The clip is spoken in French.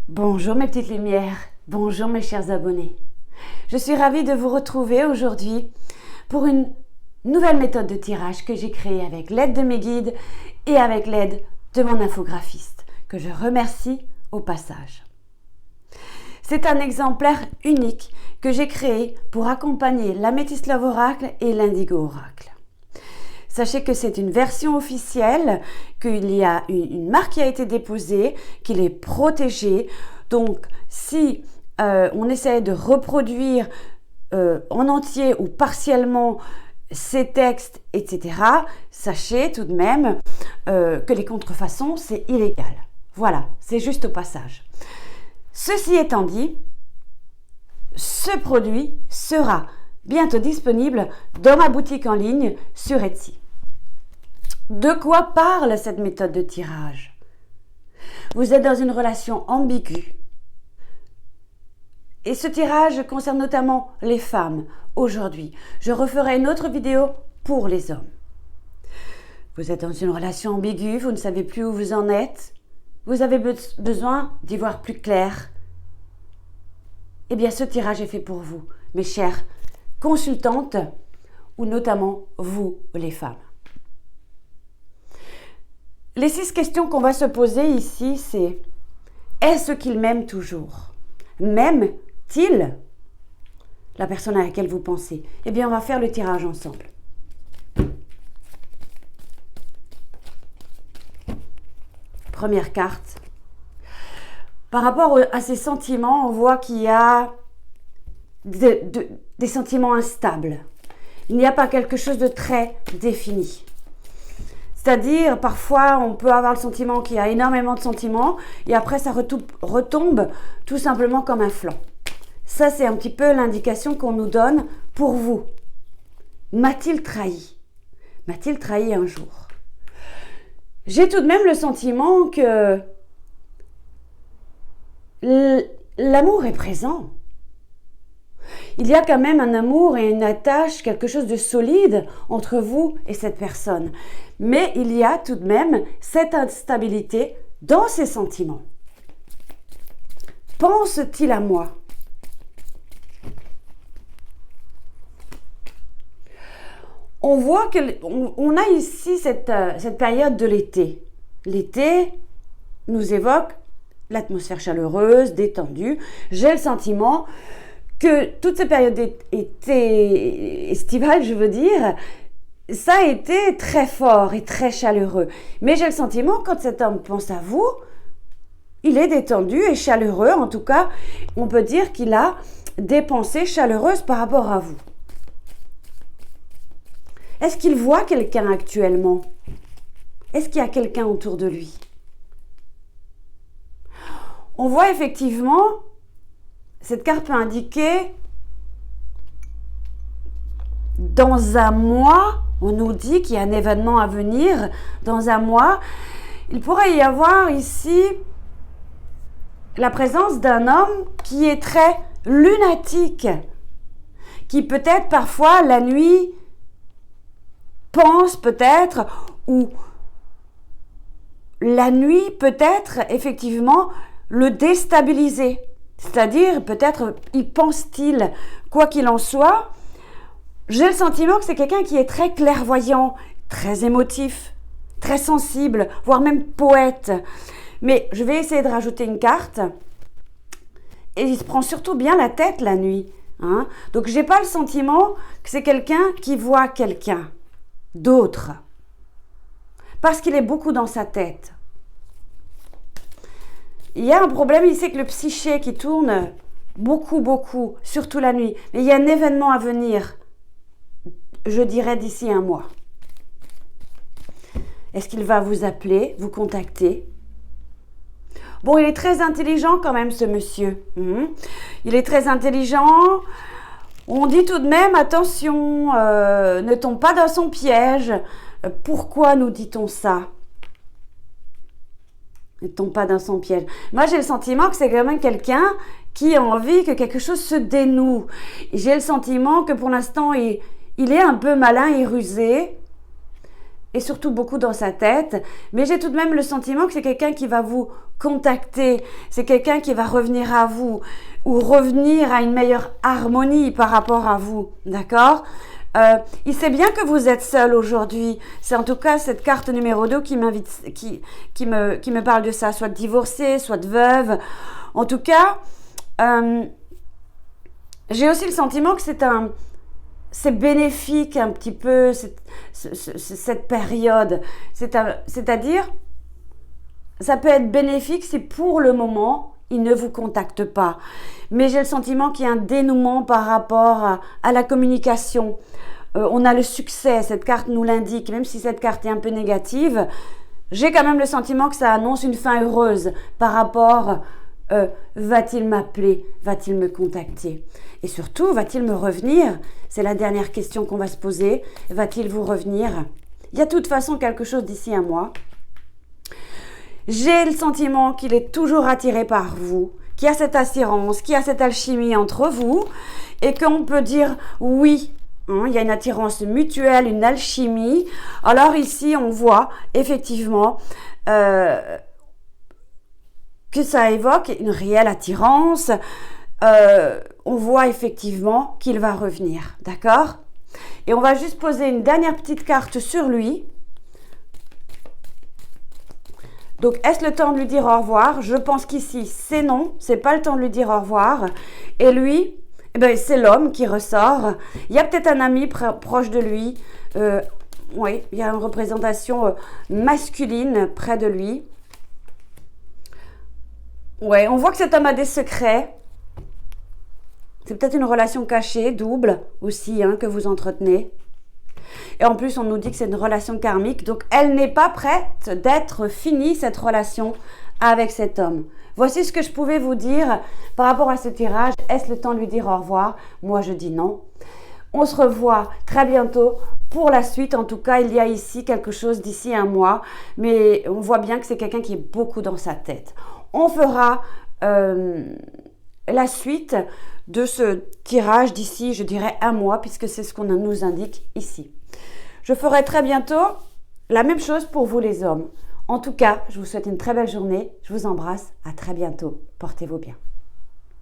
Bonjour mes petites lumières, bonjour mes chers abonnés. Je suis ravie de vous retrouver aujourd'hui pour une nouvelle méthode de tirage que j'ai créée avec l'aide de mes guides et avec l'aide de mon infographiste, que je remercie au passage. C'est un exemplaire unique que j'ai créé pour accompagner l'Améthyste Love Oracle et l'Indigo Oracle. Sachez que c'est une version officielle, qu'il y a une marque qui a été déposée, qu'il est protégé. Donc, si on essaie de reproduire en entier ou partiellement ces textes, etc., sachez tout de même que les contrefaçons, c'est illégal. Voilà, c'est juste au passage. Ceci étant dit, ce produit sera bientôt disponible dans ma boutique en ligne sur Etsy. De quoi parle cette méthode de tirage? Vous êtes dans une relation ambiguë. Et ce tirage concerne notamment les femmes aujourd'hui. Je referai une autre vidéo pour les hommes. Vous êtes dans une relation ambiguë, vous ne savez plus où vous en êtes. Vous avez besoin d'y voir plus clair. Eh bien, ce tirage est fait pour vous, mes chères consultantes, ou notamment vous, les femmes. Les 6 questions qu'on va se poser ici, c'est: est-ce qu'il m'aime toujours? M'aime-t-il la personne à laquelle vous pensez? Eh bien, on va faire le tirage ensemble. Première carte. Par rapport à ces sentiments, on voit qu'il y a des sentiments instables. Il n'y a pas quelque chose de très défini. C'est-à-dire, parfois, on peut avoir le sentiment qu'il y a énormément de sentiments et après, ça retombe tout simplement comme un flanc. Ça, c'est un petit peu l'indication qu'on nous donne pour vous. M'a-t-il trahi? M'a-t-il trahi un jour? J'ai tout de même le sentiment que l'amour est présent. Il y a quand même un amour et une attache, quelque chose de solide entre vous et cette personne. Mais il y a tout de même cette instabilité dans ses sentiments. Pense-t-il à moi? On voit qu'on a ici cette période de l'été. L'été nous évoque l'atmosphère chaleureuse, détendue. J'ai le sentiment que toute cette période estivale, je veux dire, ça a été très fort et très chaleureux. Mais j'ai le sentiment, quand cet homme pense à vous, il est détendu et chaleureux. En tout cas, on peut dire qu'il a des pensées chaleureuses par rapport à vous. Est-ce qu'il voit quelqu'un actuellement? Est-ce qu'il y a quelqu'un autour de lui? On voit effectivement, cette carte peut indiquer, dans un mois, on nous dit qu'il y a un événement à venir, dans un mois, il pourrait y avoir ici la présence d'un homme qui est très lunatique, qui peut-être parfois la nuit pense peut-être, ou la nuit peut-être effectivement le déstabiliser. C'est-à-dire, peut-être, y pense-t-il, quoi qu'il en soit, j'ai le sentiment que c'est quelqu'un qui est très clairvoyant, très émotif, très sensible, voire même poète. Mais je vais essayer de rajouter une carte. Et il se prend surtout bien la tête la nuit. Donc, je n'ai pas le sentiment que c'est quelqu'un qui voit quelqu'un d'autre. Parce qu'il est beaucoup dans sa tête. Il y a un problème ici, que le psyché qui tourne beaucoup, surtout la nuit. Mais il y a un événement à venir, je dirais d'ici un mois. Est-ce qu'il va vous appeler, vous contacter? Bon, il est très intelligent quand même, ce monsieur. Il est très intelligent. On dit tout de même, attention, ne tombe pas dans son piège. Pourquoi nous dit-on ça? Ne tombe pas dans son piège. Moi, j'ai le sentiment que c'est quand même quelqu'un qui a envie que quelque chose se dénoue. J'ai le sentiment que pour l'instant, il est un peu malin et rusé. et surtout beaucoup dans sa tête, mais j'ai tout de même le sentiment que c'est quelqu'un qui va vous contacter, c'est quelqu'un qui va revenir à vous ou revenir à une meilleure harmonie par rapport à vous, d'accord? Il sait bien que vous êtes seul aujourd'hui. C'est en tout cas cette carte numéro 2 qui m'invite, qui me parle de ça, soit de divorcée, soit de veuve. En tout cas, j'ai aussi le sentiment que c'est bénéfique un petit peu cette période. C'est-à-dire, ça peut être bénéfique si pour le moment, il ne vous contacte pas. Mais j'ai le sentiment qu'il y a un dénouement par rapport à la communication. On a le succès, cette carte nous l'indique, même si cette carte est un peu négative. J'ai quand même le sentiment que ça annonce une fin heureuse par rapport va-t-il m'appeler, va-t-il me contacter et surtout, va-t-il me revenir? C'est la dernière question qu'on va se poser. Va-t-il vous revenir? Il y a de toute façon quelque chose d'ici un mois. J'ai le sentiment qu'il est toujours attiré par vous, qu'il y a cette attirance, qu'il y a cette alchimie entre vous et qu'on peut dire oui. Il y a une attirance mutuelle, une alchimie. Alors ici, on voit effectivement que ça évoque une réelle attirance. On voit effectivement qu'il va revenir, d'accord? Et on va juste poser une dernière petite carte sur lui. Donc, est-ce le temps de lui dire au revoir? Je pense qu'ici, c'est non, c'est pas le temps de lui dire au revoir. Et lui, eh ben, c'est l'homme qui ressort. Il y a peut-être un ami proche de lui. Oui, il y a une représentation masculine près de lui. Ouais, on voit que cet homme a des secrets. C'est peut-être une relation cachée, double aussi, que vous entretenez. Et en plus, on nous dit que c'est une relation karmique. Donc, elle n'est pas prête d'être finie, cette relation avec cet homme. Voici ce que je pouvais vous dire par rapport à ce tirage. Est-ce le temps de lui dire au revoir? Moi, je dis non. On se revoit très bientôt pour la suite. En tout cas, il y a ici quelque chose d'ici un mois. Mais on voit bien que c'est quelqu'un qui est beaucoup dans sa tête. On fera la suite de ce tirage d'ici, je dirais, un mois, puisque c'est ce qu'on nous indique ici. Je ferai très bientôt la même chose pour vous les hommes. En tout cas, je vous souhaite une très belle journée. Je vous embrasse. À très bientôt. Portez-vous bien.